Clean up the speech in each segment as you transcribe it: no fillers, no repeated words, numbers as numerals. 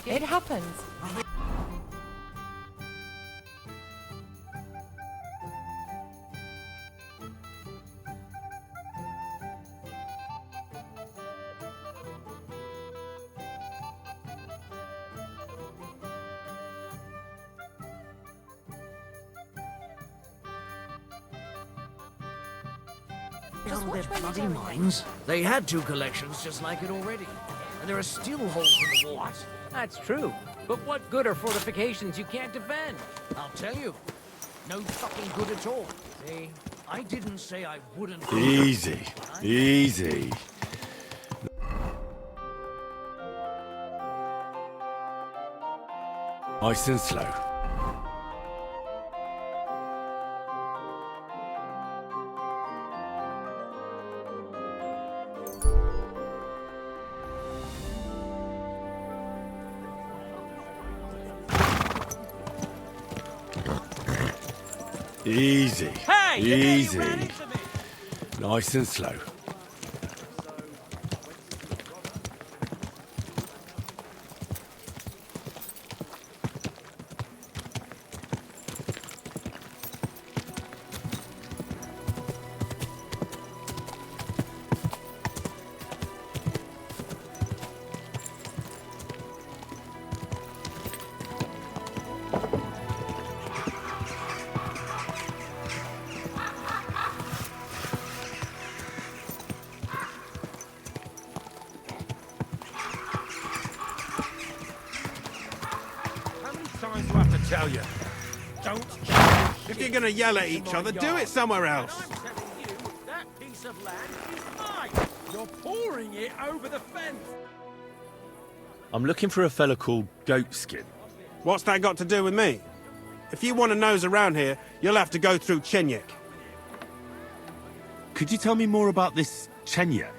It happens. On their bloody minds. They had two collections just like it already. And there are still holes in the walls. That's true. But what good are fortifications you can't defend? I'll tell you. No fucking good at all. See, I didn't say I wouldn't... Easy. Easy. Nice and slow. Easy. Hey, easy. you ran into me. Nice and slow. Times do I have to tell you? Don't. If you're gonna yell at each other, do it somewhere else. I'm telling you, that piece of land is mine. You're pouring it over the fence. I'm looking for a fella called Goatskin. What's that got to do with me? If you want to nose around here, you'll have to go through Chenyek. Could you tell me more about this Chenyek?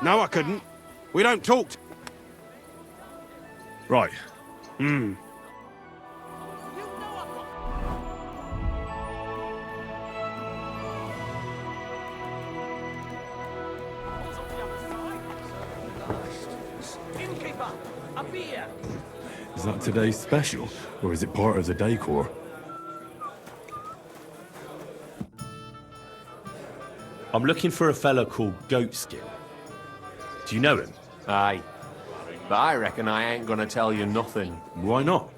No, I couldn't. We don't talk. Right. Innkeeper, a beer. Is that today's special, or is it part of the decor? I'm looking for a fella called Goatskin. Do you know him? Aye. But I reckon I ain't gonna tell you nothing. Why not?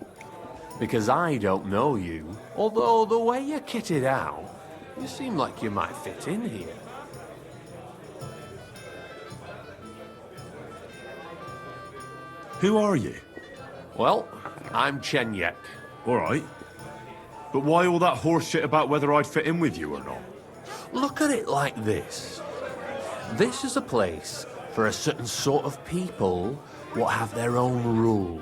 Because I don't know you. Although the way you're kitted out, you seem like you might fit in here. Who are you? Well, I'm Chenyek. All right. But why all that horse shit about whether I'd fit in with you or not? Look at it like this. This is a place for a certain sort of people what have their own rules.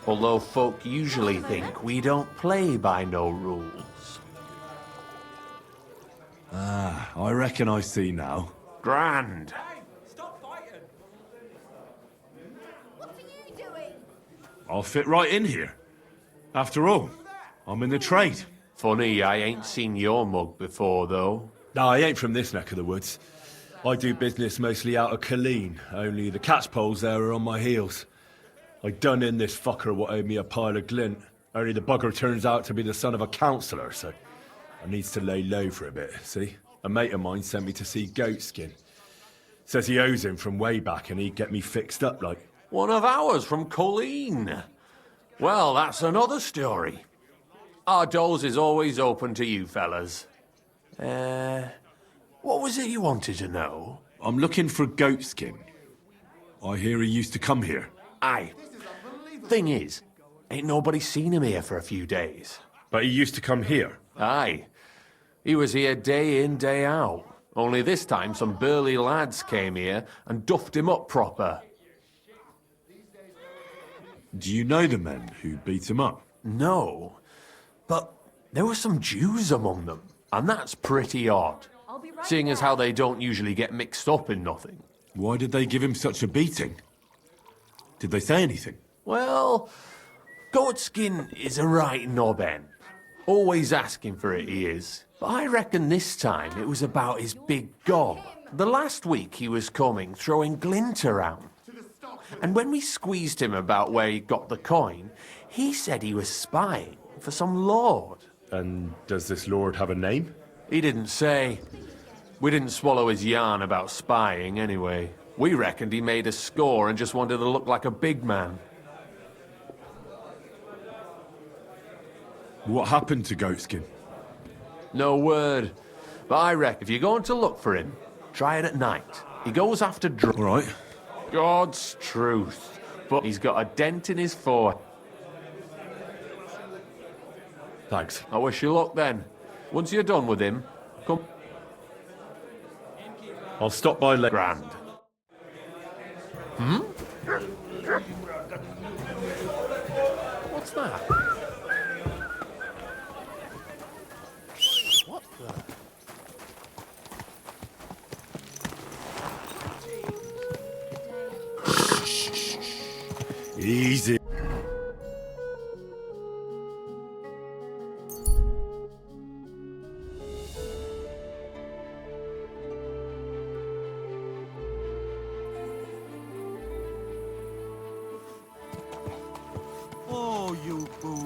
Although folk usually think we don't play by no rules. Ah, I reckon I see now. Grand. Stop fighting. What are you doing? I'll fit right in here. After all, I'm in the trade. Funny, I ain't seen your mug before, though. No, I ain't from this neck of the woods. I do business mostly out of Colleen, only the catchpoles there are on my heels. I done in this fucker what owed me a pile of glint, only the bugger turns out to be the son of a councillor, so I needs to lay low for a bit, see? A mate of mine sent me to see Goatskin. Says he owes him from way back and he'd get me fixed up like... One of ours from Colleen. Well, that's another story. Our doors is always open to you fellas. What was it you wanted to know? I'm looking for Goatskin. I hear he used to come here. Aye. Thing is, ain't nobody seen him here for a few days. But he used to come here. Aye. He was here day in, day out. Only this time some burly lads came here and duffed him up proper. Do you know the men who beat him up? No. But there were some Jews among them, and that's pretty odd. I'll be right Seeing as back. how they don't usually get mixed up in nothing. Why did they give him such a beating? Did they say anything? Well, Goatskin is a right knobben. Always asking for it, he is. But I reckon this time it was about his big gob. The last week he was coming, throwing glint around. And when we squeezed him about where he got the coin, he said he was spying for some lord. And does this lord have a name? He didn't say. We didn't swallow his yarn about spying anyway. We reckoned he made a score and just wanted to look like a big man. What happened to Goatskin? No word. But I reckon if you're going to look for him, try it at night. He goes after All right. God's truth. But he's got a dent in his forehead. Thanks. I wish you luck then. Once you're done with him, come I'll stop by later. grand. Hmm? What's that? What the? Easy. Oh, you boom.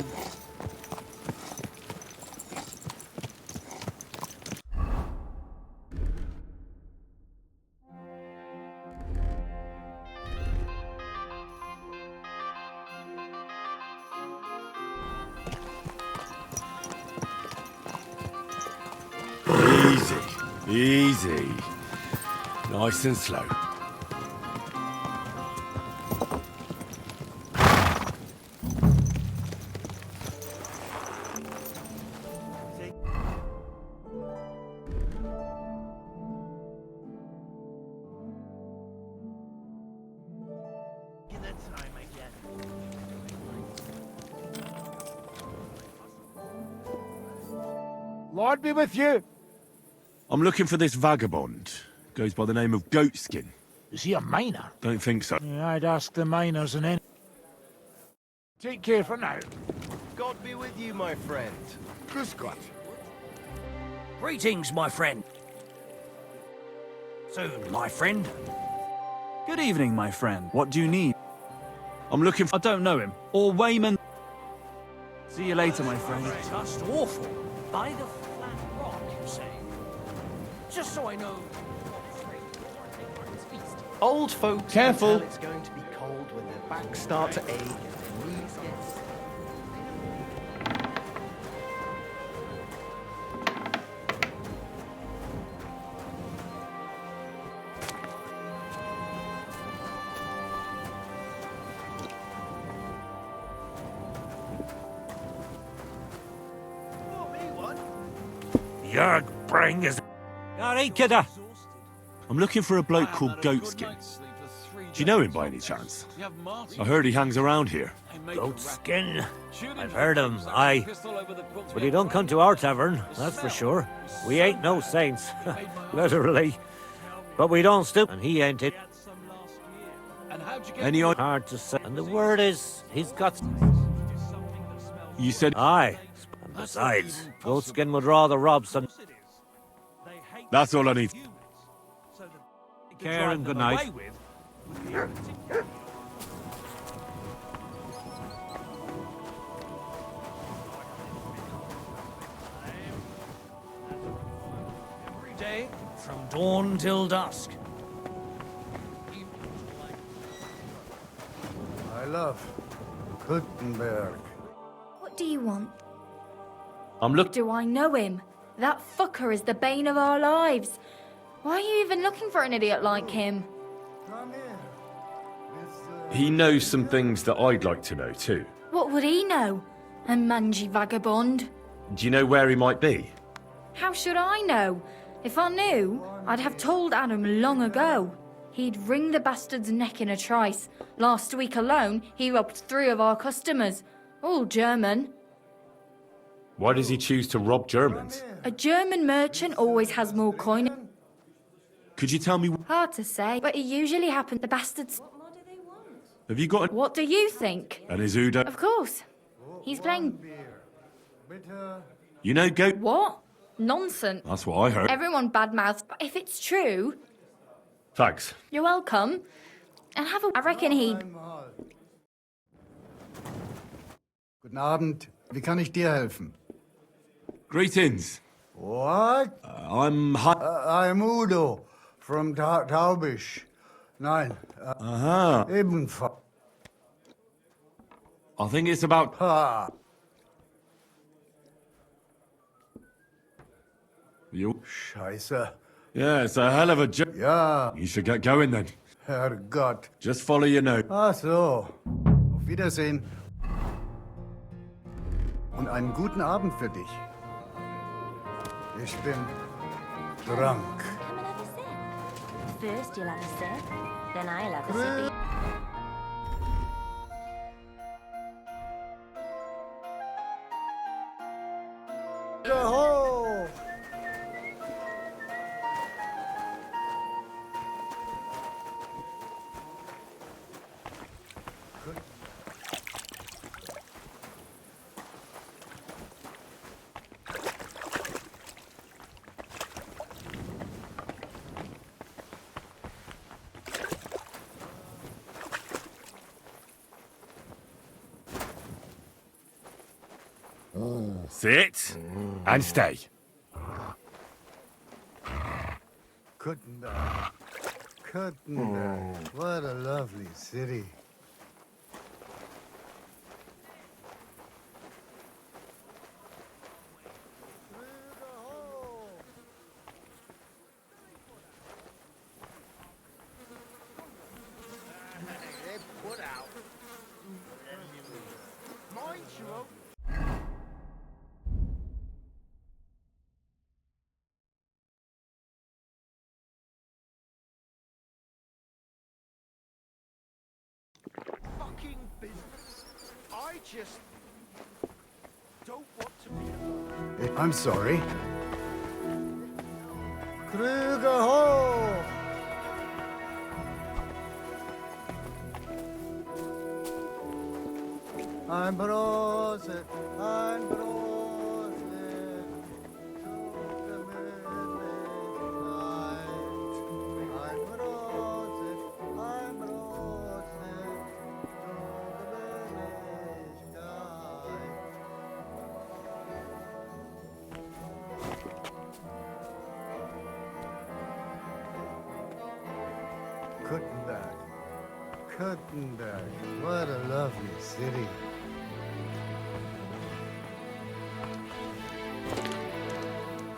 Easy. Easy. Nice and slow. Lord be with you. I'm looking for this vagabond. Goes by the name of Goatskin. Is he a miner? Don't think so. Yeah, I'd ask the miners and then. Take care for now. God be with you, my friend. Grüß Gott. Greetings, my friend. Soon, my friend. Good evening, my friend. What do you need? I'm looking for... I don't know him. Or Wayman. See you later, my friend. Just awful. By the flat rock, you say? Just so I know. Old folks Careful. can tell it's going to be cold when their backs start to ache and their knees get... Jörg Bring is. Alright, kidder. I'm looking for a bloke called Goatskin. Do you know him by any chance? I heard he hangs around here. Goatskin? I've heard him, aye. But he don't come to our tavern, that's for sure. We ain't no saints, literally. But we don't stoop, and he ain't it. Any idea? Hard to say. And the word is, he's got... You said... Aye. And besides, Goatskin would rather rob some... That's all I need. Care and good night. Every day, from dawn till dusk. I love Gutenberg. What do you want? I'm looking... Do I know him? That fucker is the bane of our lives. Why are you even looking for an idiot like him? Come here. He knows some things that I'd like to know too. What would he know? A mangy vagabond? Do you know where he might be? How should I know? If I knew, I'd have told Adam long ago. He'd wring the bastard's neck in a trice. Last week alone, he robbed 3 of our customers. All German. Why does he choose to rob Germans? A German merchant always has more coin. Could you tell me... Hard to say, but it usually happens. The bastards... Have you got... What do you think? And is Udo... Of course. He's playing... You know Goat... What? Nonsense. That's what I heard. Everyone badmouths, but if it's true, Thanks. you're welcome. and have a... I reckon he'd... Einmal. Guten Abend. Wie kann ich dir helfen? Greetings. What? I'm Udo from Taubisch. Nein. Aha. Ebenfalls. I think it's about... Ha. You? Scheiße. Yeah, it's a hell of a job. Ja, You should get going then. Herrgott. Just follow your nose. Ach so. Auf Wiedersehen. Und einen guten Abend für dich. Ich bin drunk. Come and have a sip. First you'll have a sip, then I'll have a sip. Ho! Sit and stay. Kuttenberg. Kuttenberg. What a lovely city. Fucking business. I just don't want to be alone. I'm sorry. Krüger ho! Ein Prosit, ein Prosit, zu Gemütlichkeit. Ein Prosit, ein Prosit, zu Gemütlichkeit. Kuttenberg. Kuttenberg. What a lovely city.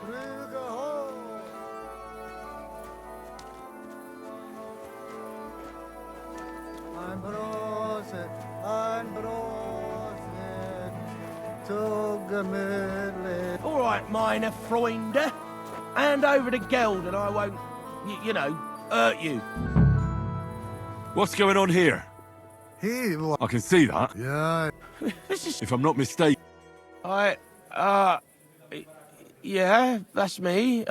Krüger ho! Ein Prosit, ein Prosit, zu gemütlich. All right, meine Freunde. Hand over the geld and I won't, you know, hurt you. What's going on here? He wa- I can see that. Yeah, This is... If I'm not mistaken. Yeah, that's me,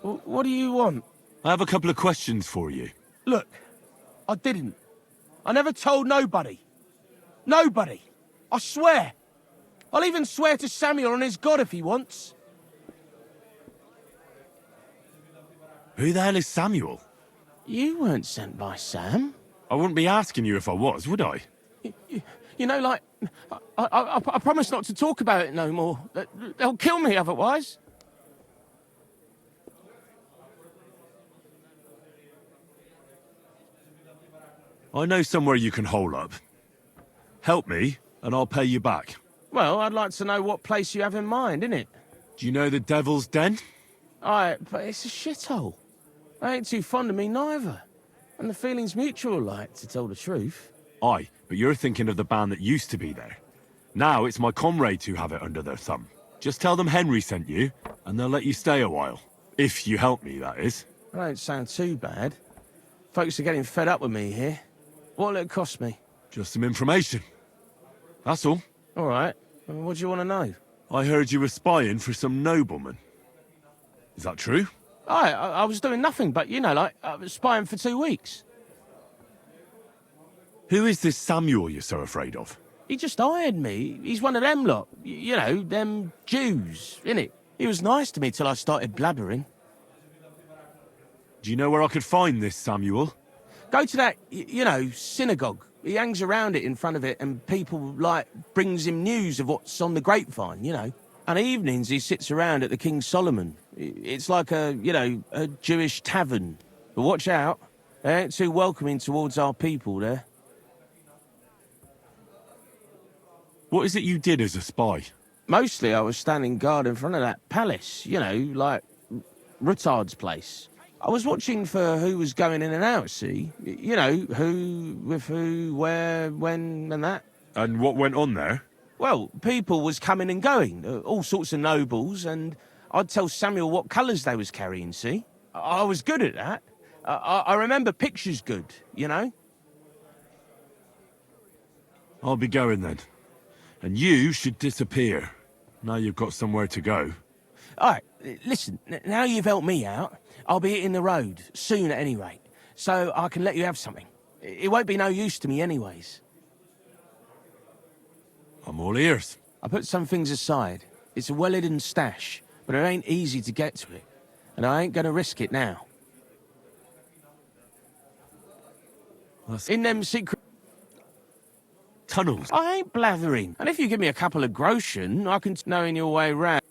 What do you want? I have a couple of questions for you. Look, I didn't. I never told nobody. Nobody. I swear. I'll even swear to Samuel and his God if he wants. Who the hell is Samuel? You weren't sent by Sam. I wouldn't be asking you if I was, would I? You know, like, I promise not to talk about it no more. They'll kill me otherwise. I know somewhere you can hole up. Help me, and I'll pay you back. Well, I'd like to know what place you have in mind, innit? Do you know the Devil's Den? But it's a shithole. They ain't too fond of me neither. And the feeling's mutual, like, to tell the truth. Aye, but you're thinking of the band that used to be there. Now it's my comrades who have it under their thumb. Just tell them Henry sent you, and they'll let you stay a while. If you help me, that is. That don't sound too bad. Folks are getting fed up with me here. What'll it cost me? Just some information. That's all. All right. What do you want to know? I heard you were spying for some nobleman. Is that true? I was doing nothing but, you know, like, I was spying for 2 weeks. Who is this Samuel you're so afraid of? He just hired me. He's one of them lot. You know, them Jews, innit? He was nice to me till I started blabbering. Do you know where I could find this Samuel? Go to that, synagogue. He hangs around it in front of it, and people, brings him news of what's on the grapevine, And evenings he sits around at the King Solomon. It's like a Jewish tavern. But watch out. They ain't too welcoming towards our people there. What is it you did as a spy? Mostly I was standing guard in front of that palace, like Rutard's place. I was watching for who was going in and out, see? Who, with who, where, when, and that. And what went on there? Well, people was coming and going, all sorts of nobles, and I'd tell Samuel what colours they was carrying, see? I was good at that. I remember pictures good, I'll be going then. And you should disappear. Now you've got somewhere to go. All right, listen, now you've helped me out, I'll be hitting the road, soon at any rate, so I can let you have something. It won't be no use to me anyways. I'm all ears. I put some things aside. It's a well-hidden stash, but it ain't easy to get to it, and I ain't gonna risk it now. In them secret tunnels. I ain't blathering, and if you give me a couple of groschen, I can knowing your way round.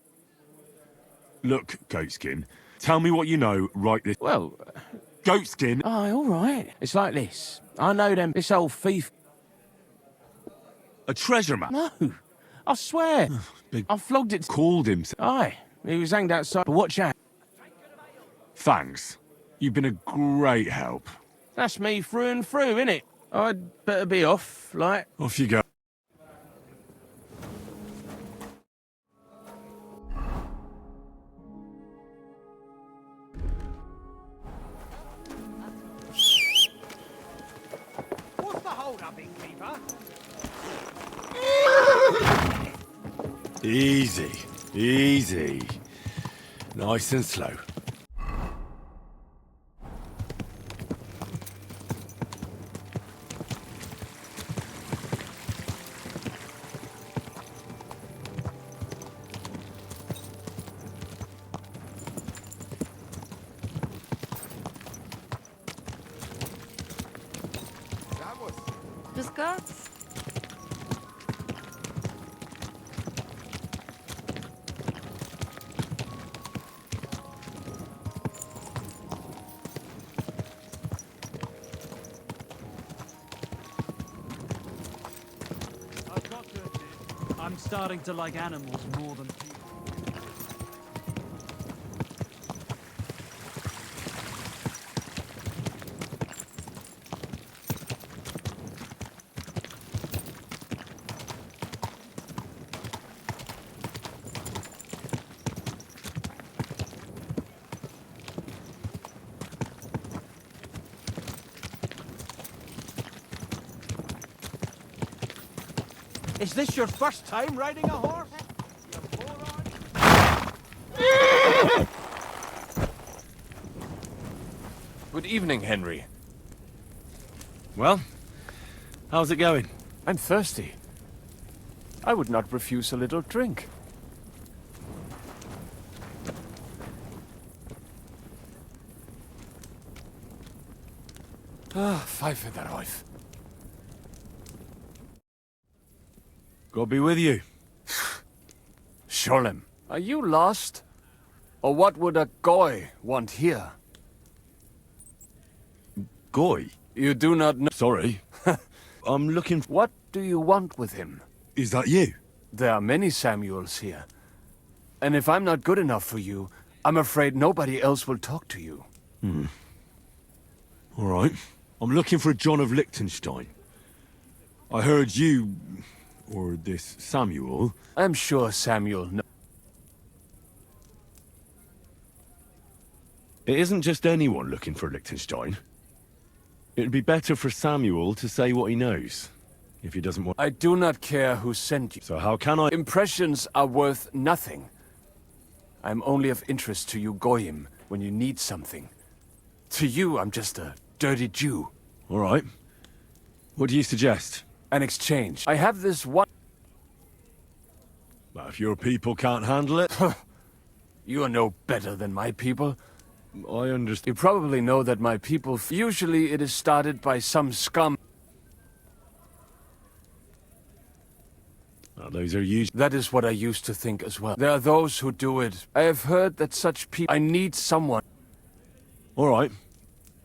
Look, Goatskin, tell me what you know right this... Well... Goatskin! Aye, all right. It's like this. I know this old thief... A treasure map? No, I swear. I flogged it... Called him... Aye, he was hanged outside, but watch out. Thanks. You've been a great help. That's me through and through, innit? I'd better be off, Off you go. What's the hold up, innkeeper? Easy, easy. Nice and slow. Grüß Gott. I'm starting to like animals more than people. Is this your first time riding a horse? Good evening, Henry. Well, how's it going? I'm thirsty. I would not refuse a little drink. Pfeife darauf. God be with you. Sholem, are you lost? Or what would a goy want here? Goy? You do not know. Sorry. I'm looking for... What do you want with him? Is that you? There are many Samuels here. And if I'm not good enough for you, I'm afraid nobody else will talk to you. All right. I'm looking for a John of Liechtenstein. I heard you... or this Samuel... I'm sure Samuel knows. It isn't just anyone looking for Liechtenstein. It'd be better for Samuel to say what he knows, if he doesn't want... I do not care who sent you. So how can I... Impressions are worth nothing. I'm only of interest to you Goyim when you need something. To you, I'm just a dirty Jew. All right. What do you suggest? An exchange. I have this one... Well, if your people can't handle it... You are no better than my people. I understand. You probably know that my people... Usually it is started by some scum. Those are usually... That is what I used to think as well. There are those who do it. I have heard that such people... I need someone. All right.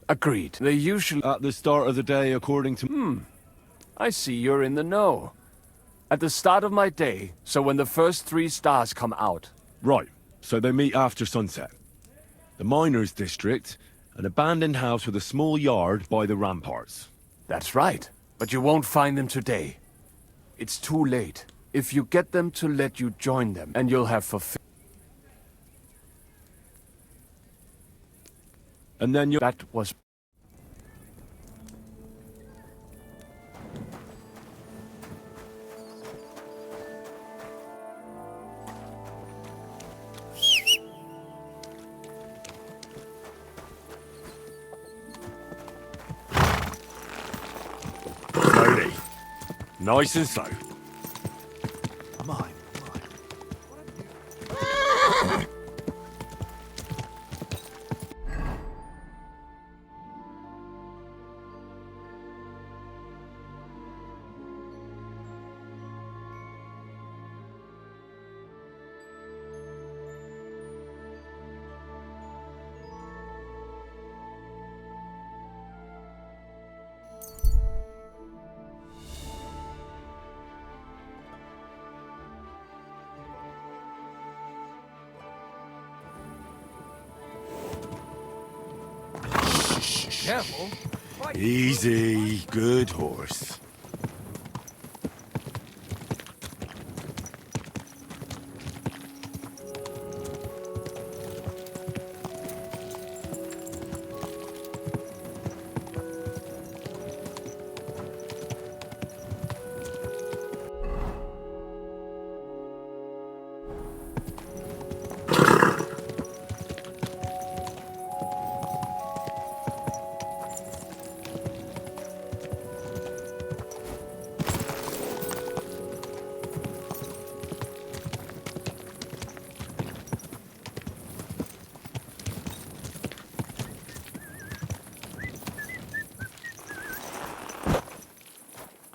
Agreed. They usually... At the start of the day, according to... I see you're in the know. At the start of my day, so when the first 3 stars come out. Right. So they meet after sunset. The miners' district, an abandoned house with a small yard by the ramparts. That's right. But you won't find them today. It's too late. If you get them to let you join them, and you'll have fulfilled... And then you... That was... Slowly. Nice and slow. Mine. Careful. Easy. Good horse.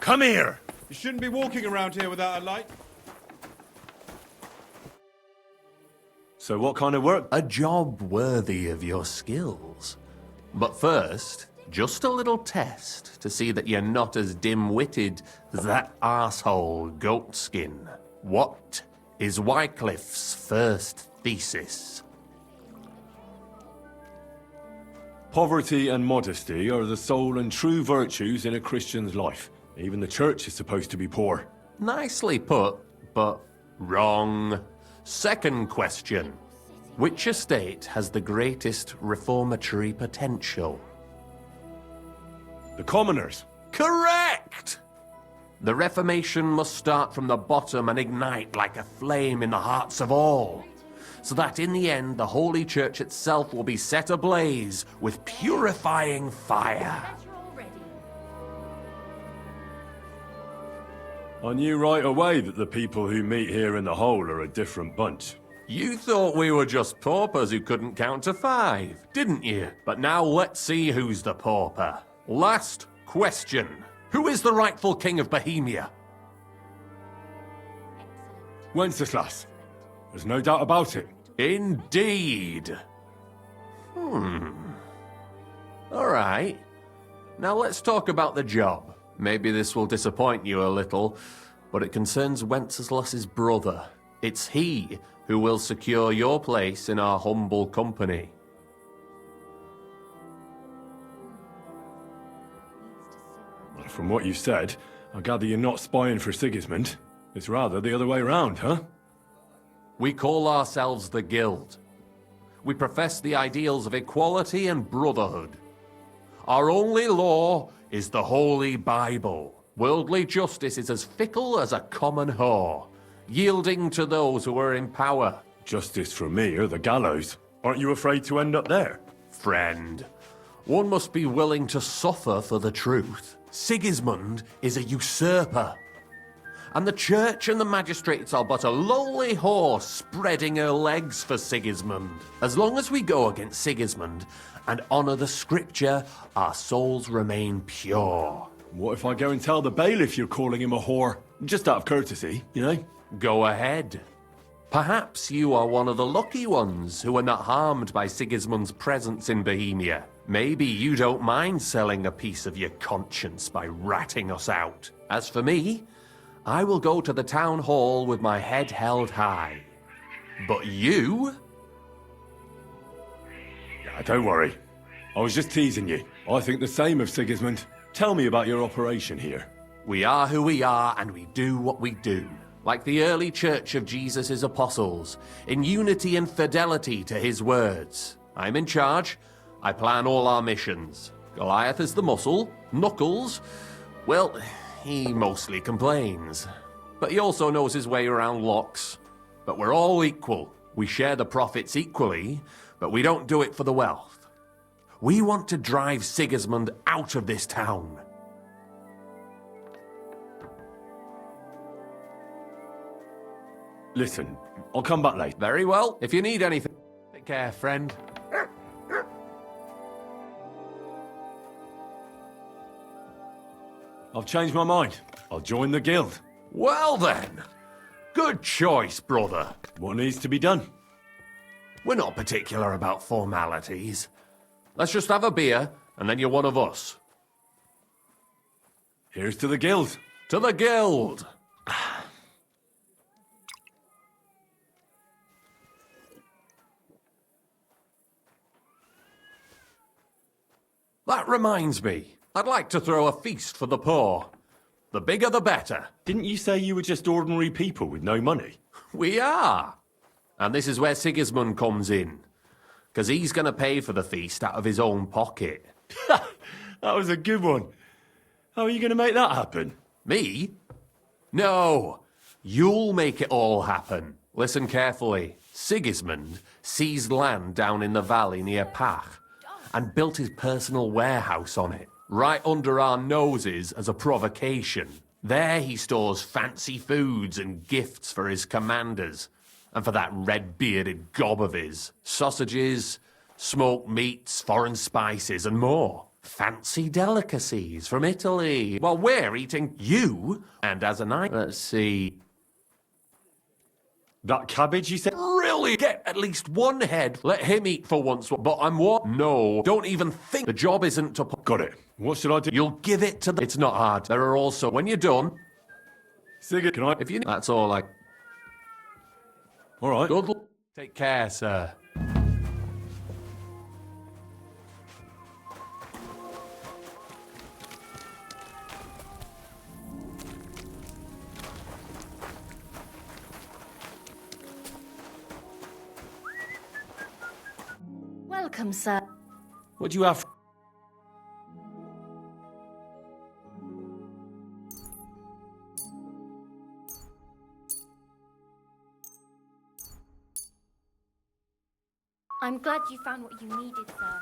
Come here! You shouldn't be walking around here without a light. So what kind of work? A job worthy of your skills. But first, just a little test to see that you're not as dim-witted as that arsehole Goatskin. What is Wycliffe's first thesis? Poverty and modesty are the sole and true virtues in a Christian's life. Even the church is supposed to be poor. Nicely put, but wrong. Second question. Which estate has the greatest reformatory potential? The commoners. Correct! The Reformation must start from the bottom and ignite like a flame in the hearts of all, so that in the end the Holy Church itself will be set ablaze with purifying fire. I knew right away that the people who meet here in the hole are a different bunch. You thought we were just paupers who couldn't count to 5, didn't you? But now let's see who's the pauper. Last question. Who is the rightful king of Bohemia? Wenceslas. There's no doubt about it. Indeed. All right. Now let's talk about the job. Maybe this will disappoint you a little, but it concerns Wenceslas's brother. It's he who will secure your place in our humble company. From what you said, I gather you're not spying for Sigismund. It's rather the other way around, huh? We call ourselves the Guild. We profess the ideals of equality and brotherhood. Our only law is the Holy Bible. Worldly justice is as fickle as a common whore, yielding to those who are in power. Justice for me or the gallows. Aren't you afraid to end up there? Friend, one must be willing to suffer for the truth. Sigismund is a usurper. And the church and the magistrates are but a lowly horse spreading her legs for Sigismund. As long as we go against Sigismund and honour the scripture, our souls remain pure. What if I go and tell the bailiff you're calling him a whore? Just out of courtesy, you know? Go ahead. Perhaps you are one of the lucky ones who are not harmed by Sigismund's presence in Bohemia. Maybe you don't mind selling a piece of your conscience by ratting us out. As for me, I will go to the town hall with my head held high. But you? Yeah, don't worry. I was just teasing you. I think the same of Sigismund. Tell me about your operation here. We are who we are, and we do what we do. Like the early church of Jesus' apostles, in unity and fidelity to his words. I'm in charge. I plan all our missions. Goliath is the muscle. Knuckles, well, he mostly complains. But he also knows his way around locks. But we're all equal. We share the profits equally, but we don't do it for the wealth. We want to drive Sigismund out of this town. Listen, I'll come back later. Very well. If you need anything, take care, friend. I've changed my mind. I'll join the guild. Well then. Good choice, brother. What needs to be done? We're not particular about formalities. Let's just have a beer, and then you're one of us. Here's to the guild. To the guild! That reminds me. I'd like to throw a feast for the poor. The bigger the better. Didn't you say you were just ordinary people with no money? We are. And this is where Sigismund comes in. Because he's going to pay for the feast out of his own pocket. That was a good one. How are you going to make that happen? Me? No. You'll make it all happen. Listen carefully. Sigismund seized land down in the valley near Pach and built his personal warehouse on it, right under our noses as a provocation. There he stores fancy foods and gifts for his commanders, and for that red-bearded gob of his. Sausages, smoked meats, foreign spices, and more. Fancy delicacies from Italy, while we're eating you, and as a night, let's see... That cabbage, you said? Really? Get at least one head. Let him eat for once. But I'm what? No. Don't even think. The job isn't to... Got it. What should I do? You'll give it to the... It's not hard. There are also... When you're done... Sigurd, can I... If you... That's all I... All right. Good luck. Take care, sir. Welcome, sir. What do you have? I'm glad you found what you needed, sir.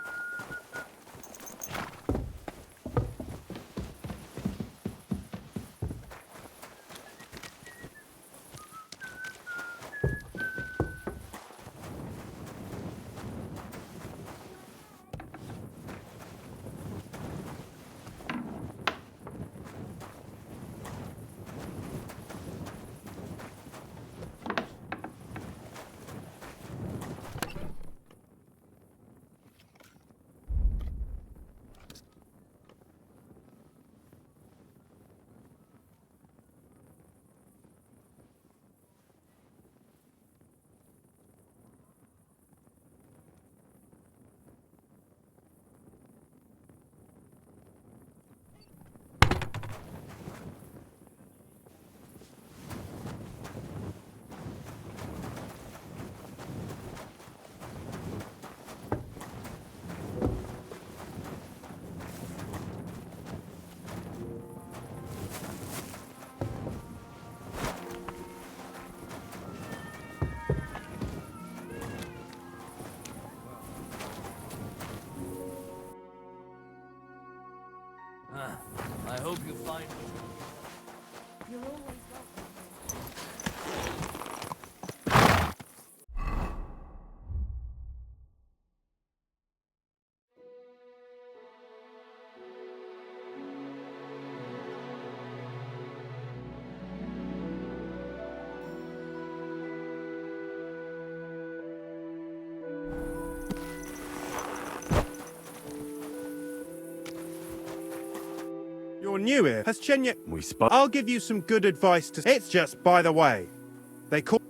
I hope you find... You're always welcome. You're new here. Has Chenya... We spoke. I'll give you some good advice to... It's just, by the way, they call...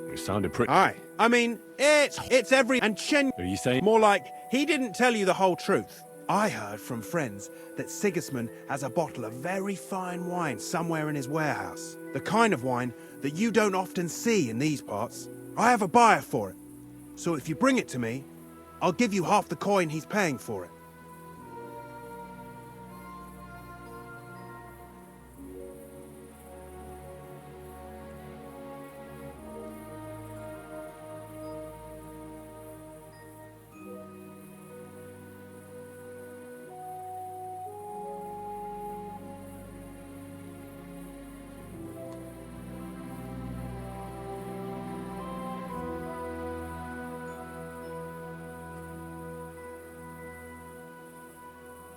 You sounded pretty. Aye. I mean, it's every... And Chenya... Are you saying? More like, he didn't tell you the whole truth. I heard from friends that Sigismund has a bottle of very fine wine somewhere in his warehouse. The kind of wine that you don't often see in these parts. I have a buyer for it. So if you bring it to me, I'll give you half the coin he's paying for it.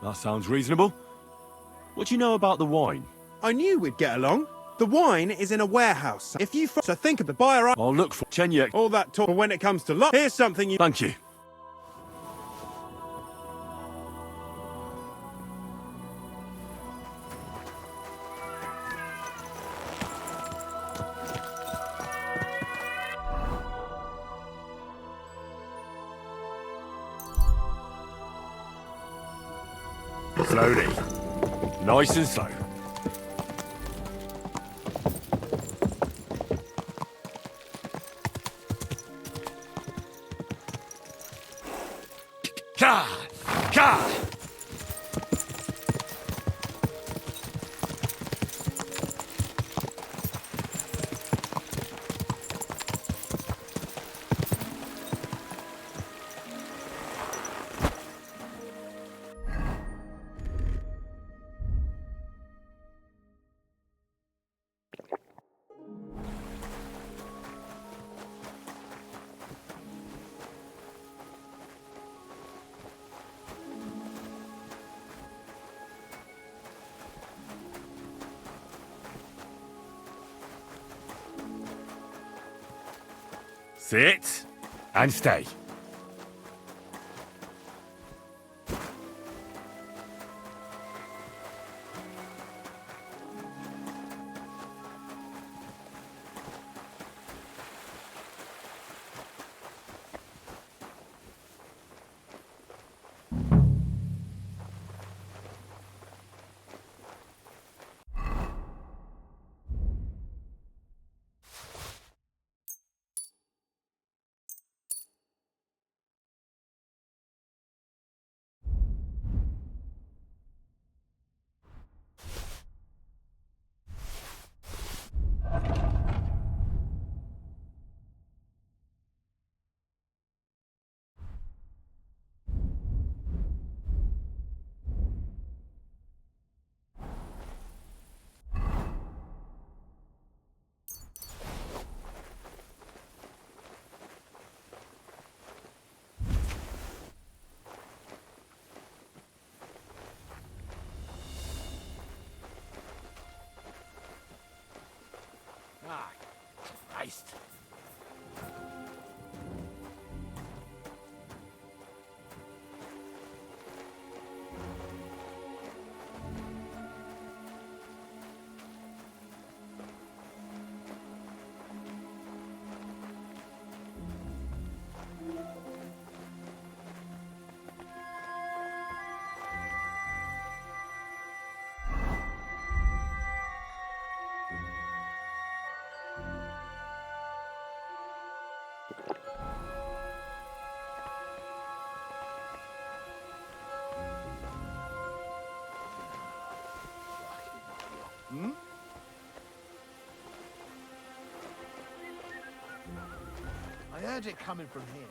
That sounds reasonable. What do you know about the wine? I knew we'd get along. The wine is in a warehouse. If you... So think of the buyer... I'll look for Chenya. All that talk, but when it comes to luck, here's something you... Thank you. Slowly. Nice and slow. Ka! Ka! Sit and stay. Christ. I heard it coming from here.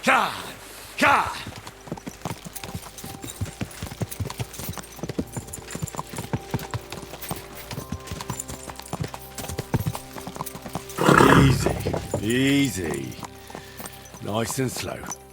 Ka! Ka! Easy, easy. Nice and slow.